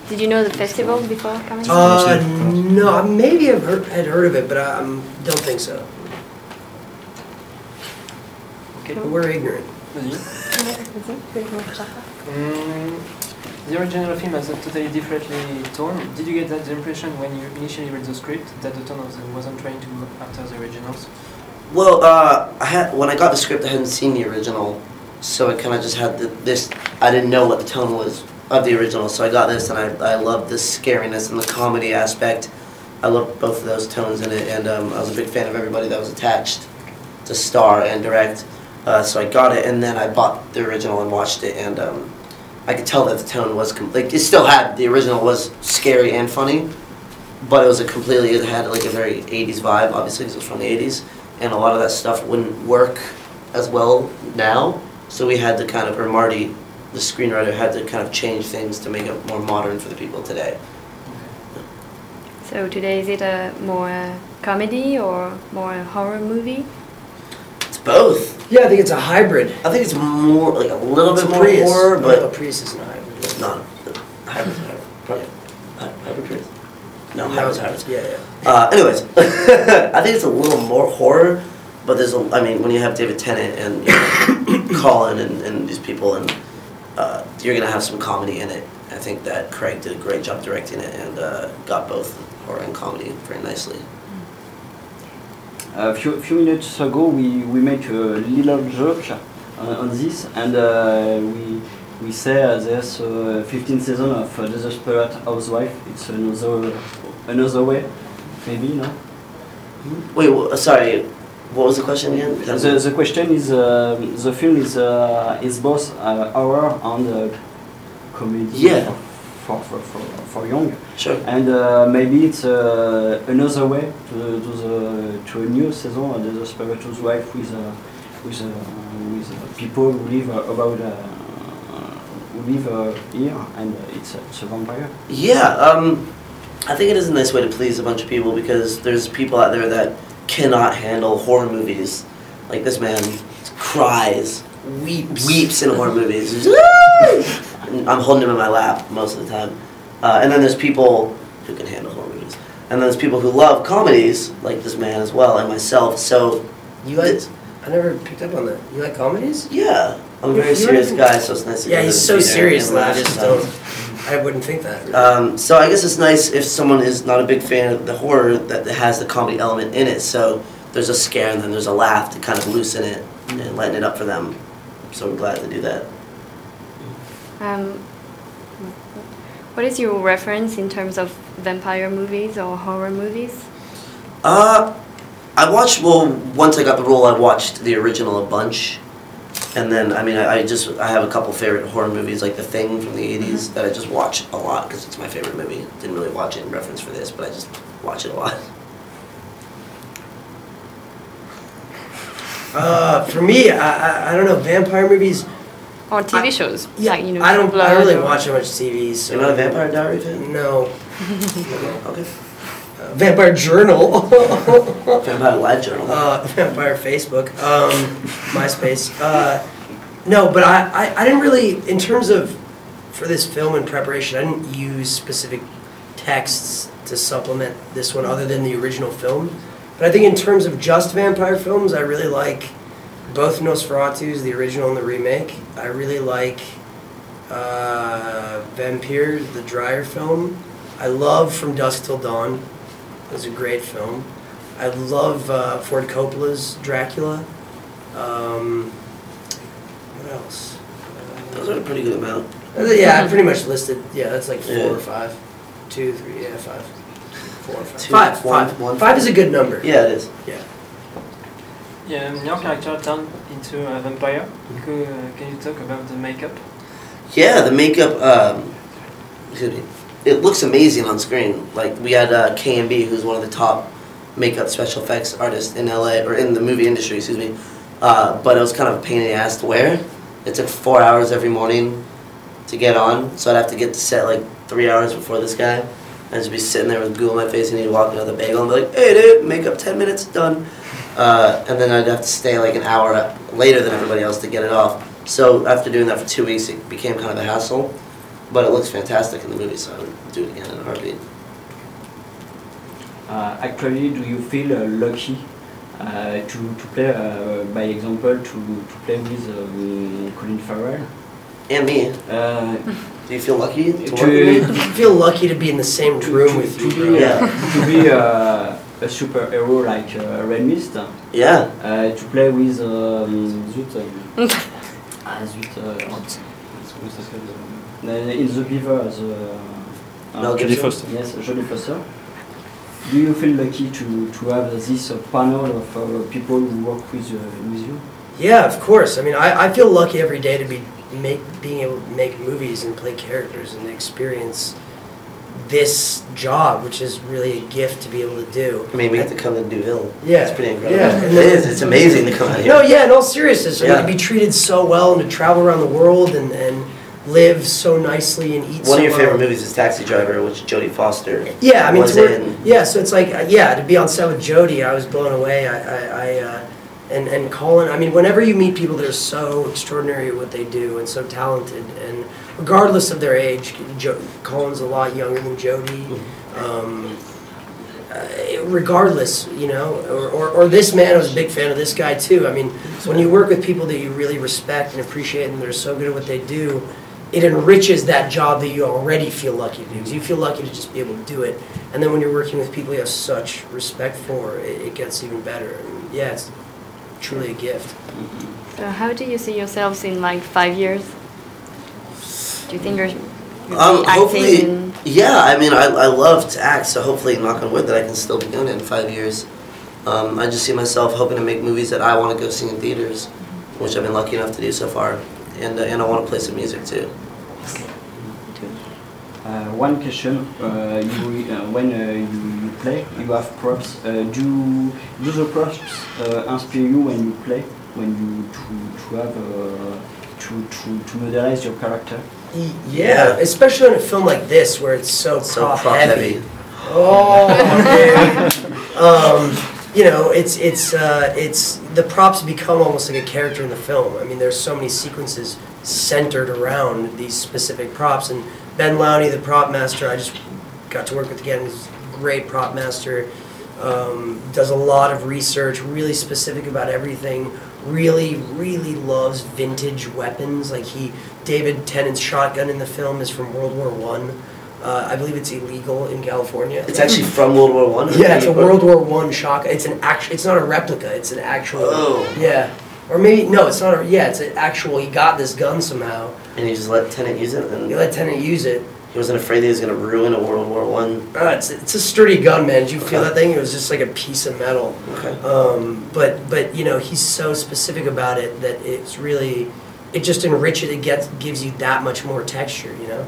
Did you know the festival before coming? No, maybe I've heard of it, but I don't think so. Okay. But we're ignorant. The original film has a totally differently tone. Did you get that impression when you initially read the script, that the tone wasn't trying to go after the originals? Well, when I got the script, I hadn't seen the original, so I kind of just had this. I didn't know what the tone was of the original, so I got this, and I loved the scariness and the comedy aspect. I loved both of those tones in it, and I was a big fan of everybody that was attached to star and direct. So I got it, and then I bought the original and watched it, and I could tell that the tone was like it still had the original was scary and funny, but it was it had like a very 80s vibe, obviously because it was from the 80s, and a lot of that stuff wouldn't work as well now. So we had to kind of, or Marty, the screenwriter, had to kind of change things to make it more modern for the people today. So today, is it a more comedy or more horror movie? It's both. Yeah, I think it's a hybrid. I think it's more like a little bit more Prius. horror, but no, Prius isn't a hybrid. it's not. Hybrid. Hybrid Prius? No, hybrid's hybrid. Yeah. Anyways, I think it's a little more horror, but there's I mean, when you have David Tennant and Colin and these people, and you're gonna have some comedy in it. I think that Craig did a great job directing it and got both horror and comedy very nicely. A few minutes ago, we make a little joke on this, and we say there's 15 seasons of Desperate Housewife. It's another way, maybe, no? Wait, sorry. What was the question again? The question is the film is both horror and comedy. Yeah. For young. Sure. And maybe it's another way to a new season of The Desperate Housewife with people who live here, and it's a vampire. Yeah, I think it is a nice way to please a bunch of people because there's people out there that cannot handle horror movies. Like this man cries, weeps in horror movies. I'm holding him in my lap most of the time. And then there's people who can handle horror movies. And then there's people who love comedies, like this man as well, and myself. So you like? I never picked up on that. You like comedies? Yeah, I'm a very serious guy, so it's nice to yeah, he's so serious that I just don't. I wouldn't think that. Really. So I guess it's nice if someone is not a big fan of the horror that has the comedy element in it. So there's a scare and then there's a laugh to kind of loosen it and lighten it up for them. So we're glad to do that. What is your reference in terms of vampire movies or horror movies? I watched, well, once I got the role, I watched the original a bunch. And then, I mean, I have a couple favorite horror movies, like The Thing from the 80s, that I just watch a lot because it's my favorite movie. Didn't really watch it in reference for this, but I just watch it a lot. For me, I don't know, vampire movies. Or TV shows. Yeah, like, you know, I don't Blood really or watch that much TV. So You're not a Vampire Diary fan? No. Okay. Vampire Journal. Vampire Live Journal. Vampire Facebook. MySpace. No, but I didn't really, in terms of, for this film in preparation, I didn't use specific texts to supplement this one other than the original film. But I think in terms of just vampire films, I really like both Nosferatu's, the original and the remake. I really like Vampire, the Dreyer film. I love From Dusk Till Dawn. It was a great film. I love Ford Coppola's Dracula. What else? Those are a pretty good amount. Yeah, I pretty much listed. Yeah, that's like 4 or 5. 2, 3, yeah, 5. 4 or 5. 5. 5 is a good number. Yeah, it is. Yeah. Yeah, your character turned into a vampire. Can you talk about the makeup? Yeah, the makeup, excuse me, it looks amazing on screen. Like, we had K&B, who's one of the top makeup special effects artists in LA, or in the movie industry, excuse me. But it was kind of a pain in the ass to wear. It took 4 hours every morning to get on, so I'd have to get to set like 3 hours before this guy. I'd just be sitting there with goo on my face and he'd walk in with a bagel and be like, "Hey dude, makeup 10 minutes, done." And then I'd have to stay like an hour later than everybody else to get it off. So after doing that for 2 weeks, it became kind of a hassle. but it looks fantastic in the movie, so I would do it again in a heartbeat. Actually, do you feel lucky to play, by example, to play with Colin Farrell? And me. Do you feel lucky to work with me? I feel lucky to be in the same room with you. To be a superhero like Red Mist. Yeah. To play with in the Beaver as Jodie Foster. Yes, Jodie Foster. Do you feel lucky to have this panel of people who work with you? Yeah, of course. I mean, I feel lucky every day to be being able to make movies and play characters and experience this job, which is really a gift to be able to do. I mean, we have to come to Deauville. Yeah. It's pretty incredible. Yeah. It is. It's amazing to come out here. No, yeah, in all seriousness, I mean, Yeah. to be treated so well and to travel around the world and live so nicely and eat so One of your well. favorite movies is Taxi Driver, which Jodie Foster Yeah, I mean, was to work, in. yeah. So it's like, yeah, to be on set with Jodie, I was blown away. And Colin, I mean, whenever you meet people that are so extraordinary at what they do and so talented, and regardless of their age, Colin's a lot younger than Jodie. Regardless, you know, or this man, I was a big fan of this guy too. I mean, when you work with people that you really respect and appreciate and they're so good at what they do, it enriches that job that you already feel lucky to do. Because you feel lucky to just be able to do it. And then when you're working with people you have such respect for, it gets even better. And yeah, it's truly a gift. So how do you see yourselves in like 5 years? Do you think you'll be Hopefully, acting in... yeah. I mean, I love to act, so hopefully, knock on wood, that I can still be doing it in 5 years. I just see myself hoping to make movies that I want to go see in theaters, which I've been lucky enough to do so far, and I want to play some music too. One question: when you play, you have props. Do the props inspire you when you play? When you to modelize your character? Yeah, especially on a film like this where it's so prop heavy. Oh, dude. You know, it's the props become almost like a character in the film. I mean, there's so many sequences centered around these specific props. And Ben Lowney, the prop master, I just got to work with again. He's a great prop master. Does a lot of research, really specific about everything. Really loves vintage weapons. Like David Tennant's shotgun in the film is from World War I. I believe it's illegal in California. It's actually from World War I. Yeah, it's a World War I shotgun. It's an actual. It's not a replica. It's an actual. Oh. Yeah, or maybe no. It's not. Yeah, it's an actual. He got this gun somehow. And you just let Tennant use it. And He let Tennant use it. he wasn't afraid that he was going to ruin a World War I. It's a sturdy gun, man. Did you feel that thing? It was just like a piece of metal. Okay. But you know, he's so specific about it that it's really, it just enriches. It gives you that much more texture. You know.